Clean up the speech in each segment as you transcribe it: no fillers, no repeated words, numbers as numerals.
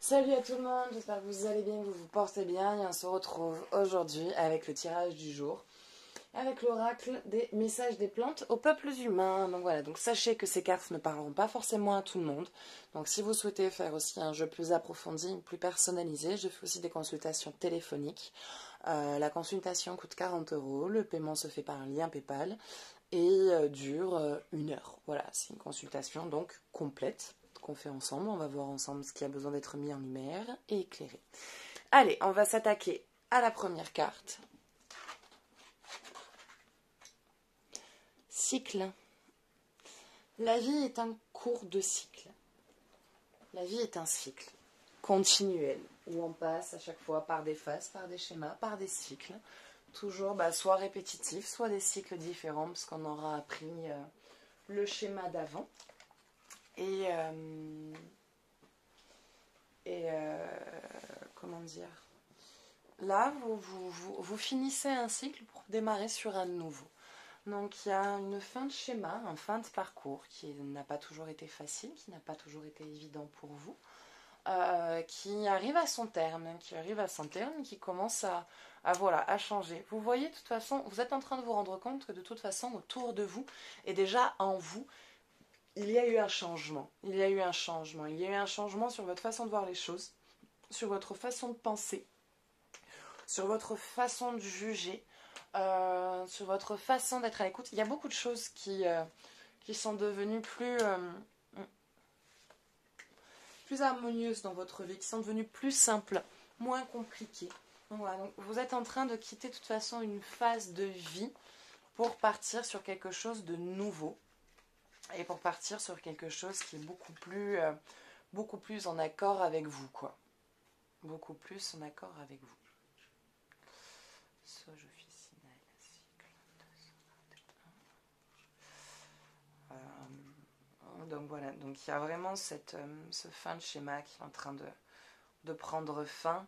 Salut à tout le monde, j'espère que vous allez bien, que vous vous portez bien et on se retrouve aujourd'hui avec le tirage du jour, avec l'oracle des messages des plantes aux peuples humains. Donc voilà, donc sachez que ces cartes ne parleront pas forcément à tout le monde. Donc si vous souhaitez faire aussi un jeu plus approfondi, plus personnalisé, je fais aussi des consultations téléphoniques. La consultation coûte 40 €, le paiement se fait par un lien PayPal et dure 1 heure. Voilà, c'est une consultation donc complète qu'on fait ensemble. On va voir ensemble ce qui a besoin d'être mis en lumière et éclairé. Allez, on va s'attaquer à la première carte. Cycle. La vie est un cours de cycle. La vie est un cycle continuel où on passe à chaque fois par des phases, par des schémas, par des cycles. Toujours soit répétitifs, soit des cycles différents parce qu'on aura appris le schéma d'avant. Comment dire, là vous finissez un cycle pour démarrer sur un nouveau. Donc il y a une fin de schéma, un fin de parcours qui n'a pas toujours été facile, qui n'a pas toujours été évident pour vous, qui arrive à son terme, qui commence à changer. Vous voyez, de toute façon, vous êtes en train de vous rendre compte que de toute façon, autour de vous et déjà en vous, il y a eu un changement. Il y a eu un changement sur votre façon de voir les choses, sur votre façon de penser, sur votre façon de juger, sur votre façon d'être à l'écoute. Il y a beaucoup de choses qui sont devenues plus harmonieuses dans votre vie, qui sont devenues plus simples, moins compliquées. Donc voilà, donc vous êtes en train de quitter de toute façon une phase de vie pour partir sur quelque chose de nouveau et pour partir sur quelque chose qui est beaucoup plus en accord avec vous, quoi. Beaucoup plus en accord avec vous. Sauge officinale, cycle 221. Donc voilà, donc il y a vraiment ce fin de schéma qui est en train de prendre fin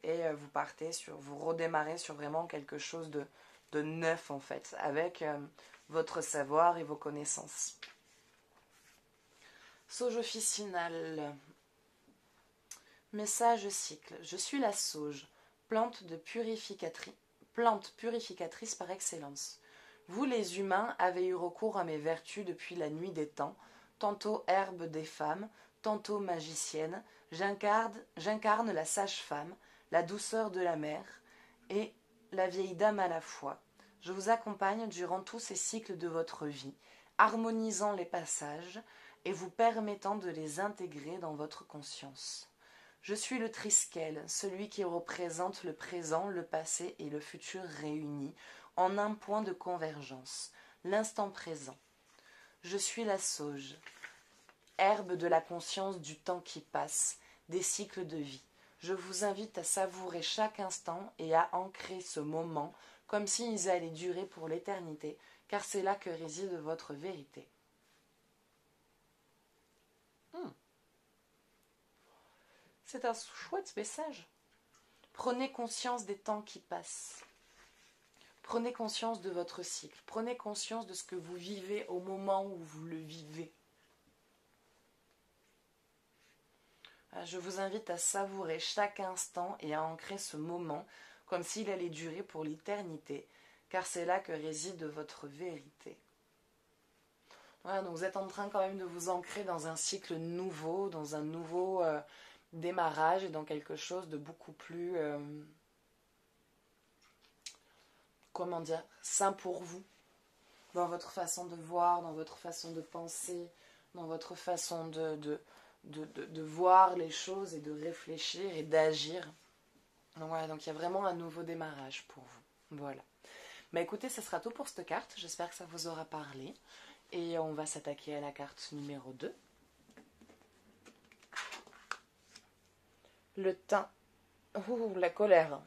et vous redémarrez sur vraiment quelque chose de neuf en fait, avec votre savoir et vos connaissances. Sauge officinale. Message cycle. Je suis la sauge, plante purificatrice par excellence. Vous les humains avez eu recours à mes vertus depuis la nuit des temps, tantôt herbe des femmes, tantôt magicienne. J'incarne la sage-femme, la douceur de la mer et la vieille dame à la fois. Je vous accompagne durant tous ces cycles de votre vie, harmonisant les passages et vous permettant de les intégrer dans votre conscience. Je suis le Triskel, celui qui représente le présent, le passé et le futur réunis en un point de convergence, l'instant présent. Je suis la sauge, herbe de la conscience du temps qui passe, des cycles de vie. Je vous invite à savourer chaque instant et à ancrer ce moment comme s'ils allaient durer pour l'éternité, car c'est là que réside votre vérité. C'est un chouette message. Prenez conscience des temps qui passent. Prenez conscience de votre cycle. Prenez conscience de ce que vous vivez au moment où vous le vivez. Je vous invite à savourer chaque instant et à ancrer ce moment comme s'il allait durer pour l'éternité, car c'est là que réside votre vérité. Voilà, donc vous êtes en train quand même de vous ancrer dans un cycle nouveau, dans un nouveau démarrage et dans quelque chose de beaucoup plus sain pour vous, dans votre façon de voir, dans votre façon de penser, dans votre façon de voir les choses et de réfléchir et d'agir. Donc voilà, donc il y a vraiment un nouveau démarrage pour vous. Voilà. Mais écoutez, ça sera tout pour cette carte. J'espère que ça vous aura parlé. Et on va s'attaquer à la carte numéro 2. Le teint. Ouh, la colère.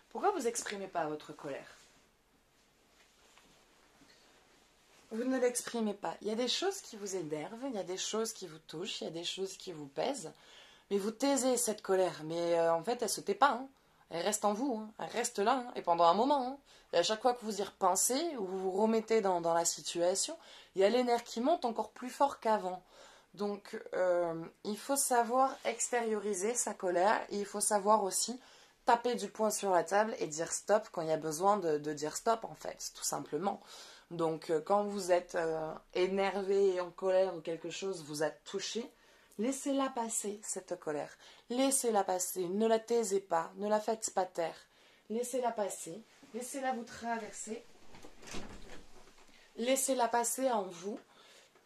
Pourquoi vous n'exprimez pas votre colère? Vous ne l'exprimez pas. Il y a des choses qui vous énervent, il y a des choses qui vous touchent, il y a des choses qui vous pèsent. Mais vous taisez cette colère. Mais en fait, elle ne se tait pas. Elle reste en vous. Elle reste là. Et pendant un moment. Et à chaque fois que vous y repensez, ou vous vous remettez dans la situation, il y a les nerfs qui montent encore plus fort qu'avant. Donc, il faut savoir extérioriser sa colère. Et il faut savoir aussi taper du poing sur la table et dire stop quand il y a besoin de dire stop, en fait, tout simplement. Donc, quand vous êtes énervé et en colère ou quelque chose vous a touché, laissez-la passer, cette colère. Laissez-la passer. Ne la taisez pas. Ne la faites pas taire. Laissez-la passer. Laissez-la vous traverser. Laissez-la passer en vous.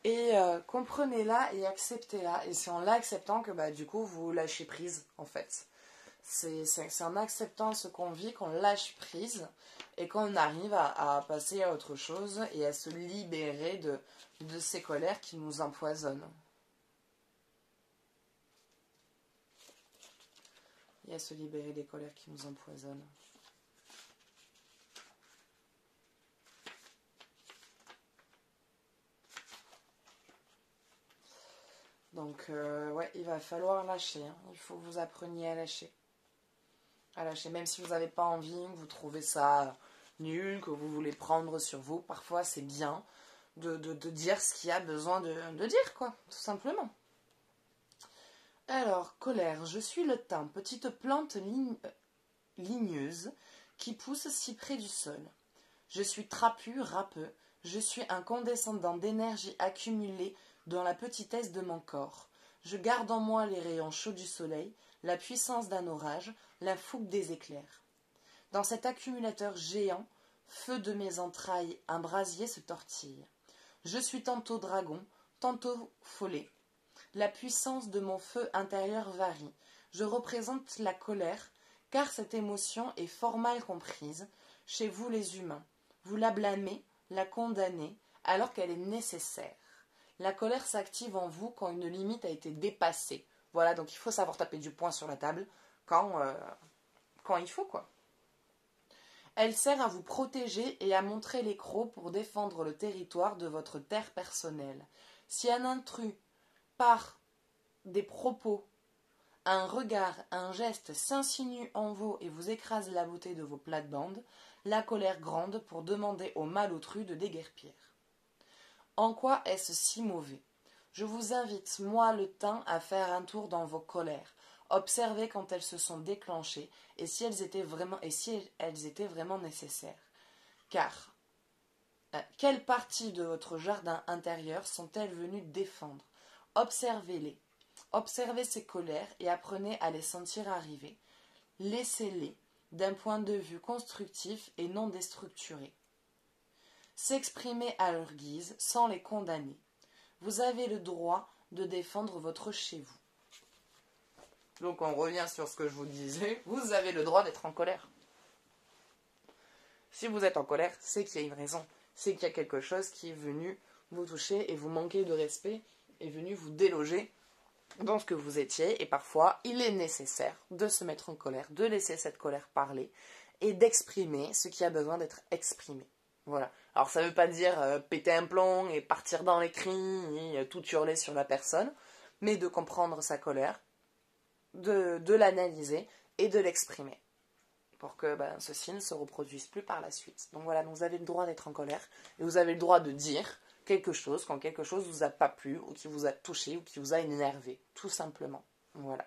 Et comprenez-la et acceptez-la. Et c'est en l'acceptant que du coup vous lâchez prise en fait. C'est en acceptant ce qu'on vit qu'on lâche prise et qu'on arrive à passer à autre chose et à se libérer de ces colères qui nous empoisonnent. Et à se libérer des colères qui nous empoisonnent. Donc, ouais, il va falloir lâcher. Hein. Il faut que vous appreniez à lâcher. À lâcher. Même si vous n'avez pas envie, que vous trouvez ça nul, que vous voulez prendre sur vous, parfois c'est bien de dire ce qu'il y a besoin de dire, quoi, tout simplement. Alors, colère. Je suis le thym, petite plante ligneuse qui pousse si près du sol. Je suis trapu, râpeux. Je suis un condescendant d'énergie accumulée dans la petitesse de mon corps. Je garde en moi les rayons chauds du soleil, la puissance d'un orage, la fougue des éclairs. Dans cet accumulateur géant, feu de mes entrailles, un brasier se tortille. Je suis tantôt dragon, tantôt follet. La puissance de mon feu intérieur varie. Je représente la colère, car cette émotion est fort mal comprise chez vous les humains. Vous la blâmez, la condamnez, alors qu'elle est nécessaire. La colère s'active en vous quand une limite a été dépassée. Voilà, donc il faut savoir taper du poing sur la table quand il faut, quoi. Elle sert à vous protéger et à montrer les crocs pour défendre le territoire de votre terre personnelle. Si un intrus, par des propos, un regard, un geste s'insinue en vous et vous écrase la beauté de vos plates-bandes, la colère grande pour demander au malotru de déguerpir. En quoi est-ce si mauvais? Je vous invite, moi le thym, à faire un tour dans vos colères. Observez quand elles se sont déclenchées et si elles étaient vraiment nécessaires. Car, quelles parties de votre jardin intérieur sont-elles venues défendre? Observez-les. Observez ces colères et apprenez à les sentir arriver. Laissez-les d'un point de vue constructif et non déstructuré. S'exprimer à leur guise sans les condamner. Vous avez le droit de défendre votre chez vous. Donc on revient sur ce que je vous disais, vous avez le droit d'être en colère. Si vous êtes en colère, c'est qu'il y a une raison, c'est qu'il y a quelque chose qui est venu vous toucher et vous manquer de respect, est venu vous déloger dans ce que vous étiez, et parfois il est nécessaire de se mettre en colère, de laisser cette colère parler et d'exprimer ce qui a besoin d'être exprimé. Voilà. Alors ça ne veut pas dire péter un plomb et partir dans les cris et tout hurler sur la personne, mais de comprendre sa colère, de l'analyser et de l'exprimer pour que ceci ne se reproduise plus par la suite. Donc voilà, vous avez le droit d'être en colère et vous avez le droit de dire quelque chose quand quelque chose ne vous a pas plu ou qui vous a touché ou qui vous a énervé, tout simplement. Voilà.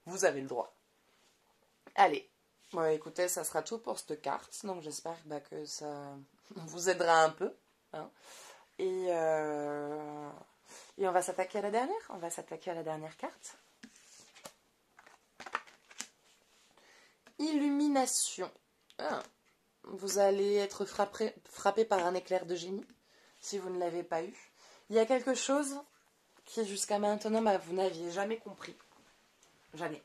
Vous avez le droit. Allez. Bon, écoutez, ça sera tout pour cette carte. Donc j'espère que ça vous aidera un peu. Hein. Et on va s'attaquer à la dernière. On va s'attaquer à la dernière carte. Illumination. Ah. Vous allez être frappé par un éclair de génie, si vous ne l'avez pas eu. Il y a quelque chose qui, jusqu'à maintenant, vous n'aviez jamais compris. Jamais.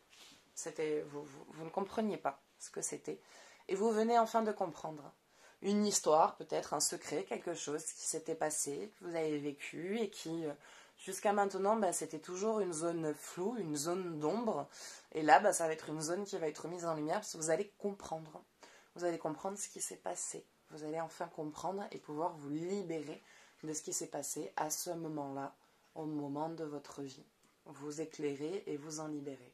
Vous ne compreniez pas ce que c'était. Et vous venez enfin de comprendre. Une histoire, peut-être un secret, quelque chose qui s'était passé, que vous avez vécu et qui, jusqu'à maintenant, c'était toujours une zone floue, une zone d'ombre. Et là, ça va être une zone qui va être mise en lumière parce que vous allez comprendre. Vous allez comprendre ce qui s'est passé. Vous allez enfin comprendre et pouvoir vous libérer de ce qui s'est passé à ce moment-là, au moment de votre vie. Vous éclairez et vous en libérez.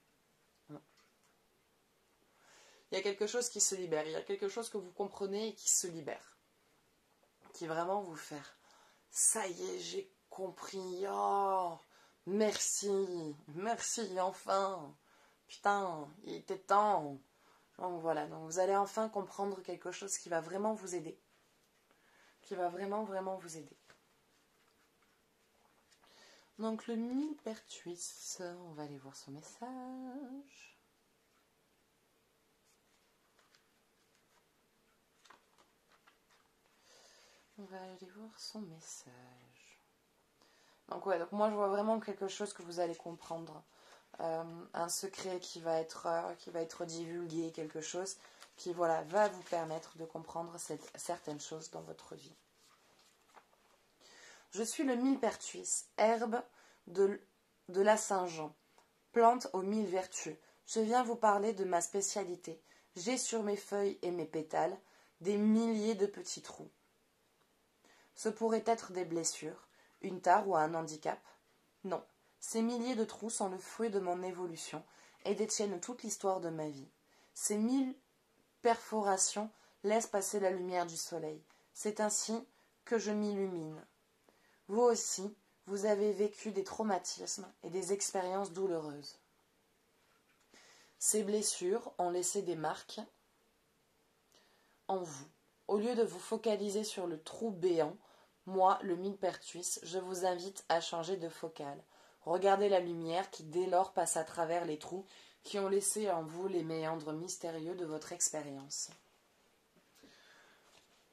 Il y a quelque chose qui se libère, il y a quelque chose que vous comprenez et qui se libère. Qui vraiment vous fait « ça y est, j'ai compris. Oh, merci, merci, enfin. Putain, il était temps. Donc voilà, donc vous allez enfin comprendre quelque chose qui va vraiment vous aider. Qui va vraiment, vraiment vous aider. Donc le millepertuis, on va aller voir son message. On va aller voir son message. Donc ouais, donc moi je vois vraiment quelque chose que vous allez comprendre. Un secret qui va être divulgué, quelque chose qui voilà, va vous permettre de comprendre certaines choses dans votre vie. Je suis le millepertuis, herbe de la Saint-Jean, plante aux 1000 vertus. Je viens vous parler de ma spécialité. J'ai sur mes feuilles et mes pétales des milliers de petits trous. Ce pourraient être des blessures, une tare ou un handicap. Non, ces milliers de trous sont le fruit de mon évolution et détiennent toute l'histoire de ma vie. Ces 1000 perforations laissent passer la lumière du soleil. C'est ainsi que je m'illumine. Vous aussi, vous avez vécu des traumatismes et des expériences douloureuses. Ces blessures ont laissé des marques en vous. Au lieu de vous focaliser sur le trou béant, moi, le millepertuis, je vous invite à changer de focale. Regardez la lumière qui dès lors passe à travers les trous qui ont laissé en vous les méandres mystérieux de votre expérience.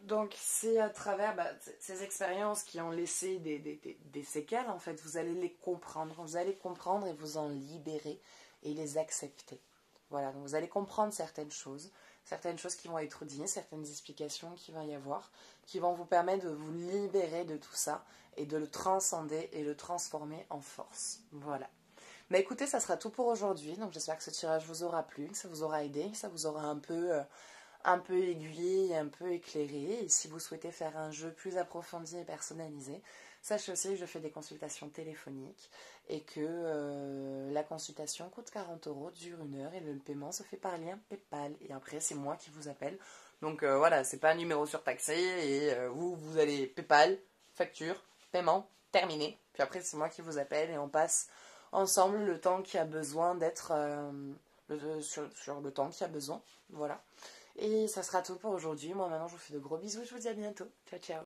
Donc c'est à travers ces expériences qui ont laissé des séquelles, en fait, vous allez les comprendre. Vous allez comprendre et vous en libérer et les accepter. Voilà, donc vous allez comprendre certaines choses qui vont être dites, certaines explications qui vont y avoir, qui vont vous permettre de vous libérer de tout ça et de le transcender et le transformer en force. Voilà. Mais écoutez, ça sera tout pour aujourd'hui. Donc j'espère que ce tirage vous aura plu, que ça vous aura aidé, que ça vous aura un peu aiguillé, un peu éclairé. Et si vous souhaitez faire un jeu plus approfondi et personnalisé, sachez aussi que je fais des consultations téléphoniques et que la consultation coûte 40 €, dure 1 heure et le paiement se fait par lien PayPal. Et après, c'est moi qui vous appelle. Donc voilà, c'est pas un numéro surtaxé et vous allez PayPal, facture, paiement, terminé. Puis après, c'est moi qui vous appelle et on passe ensemble le temps qui a besoin d'être sur le temps qui a besoin. Voilà. Et ça sera tout pour aujourd'hui. Moi maintenant, je vous fais de gros bisous. Je vous dis à bientôt. Ciao, ciao.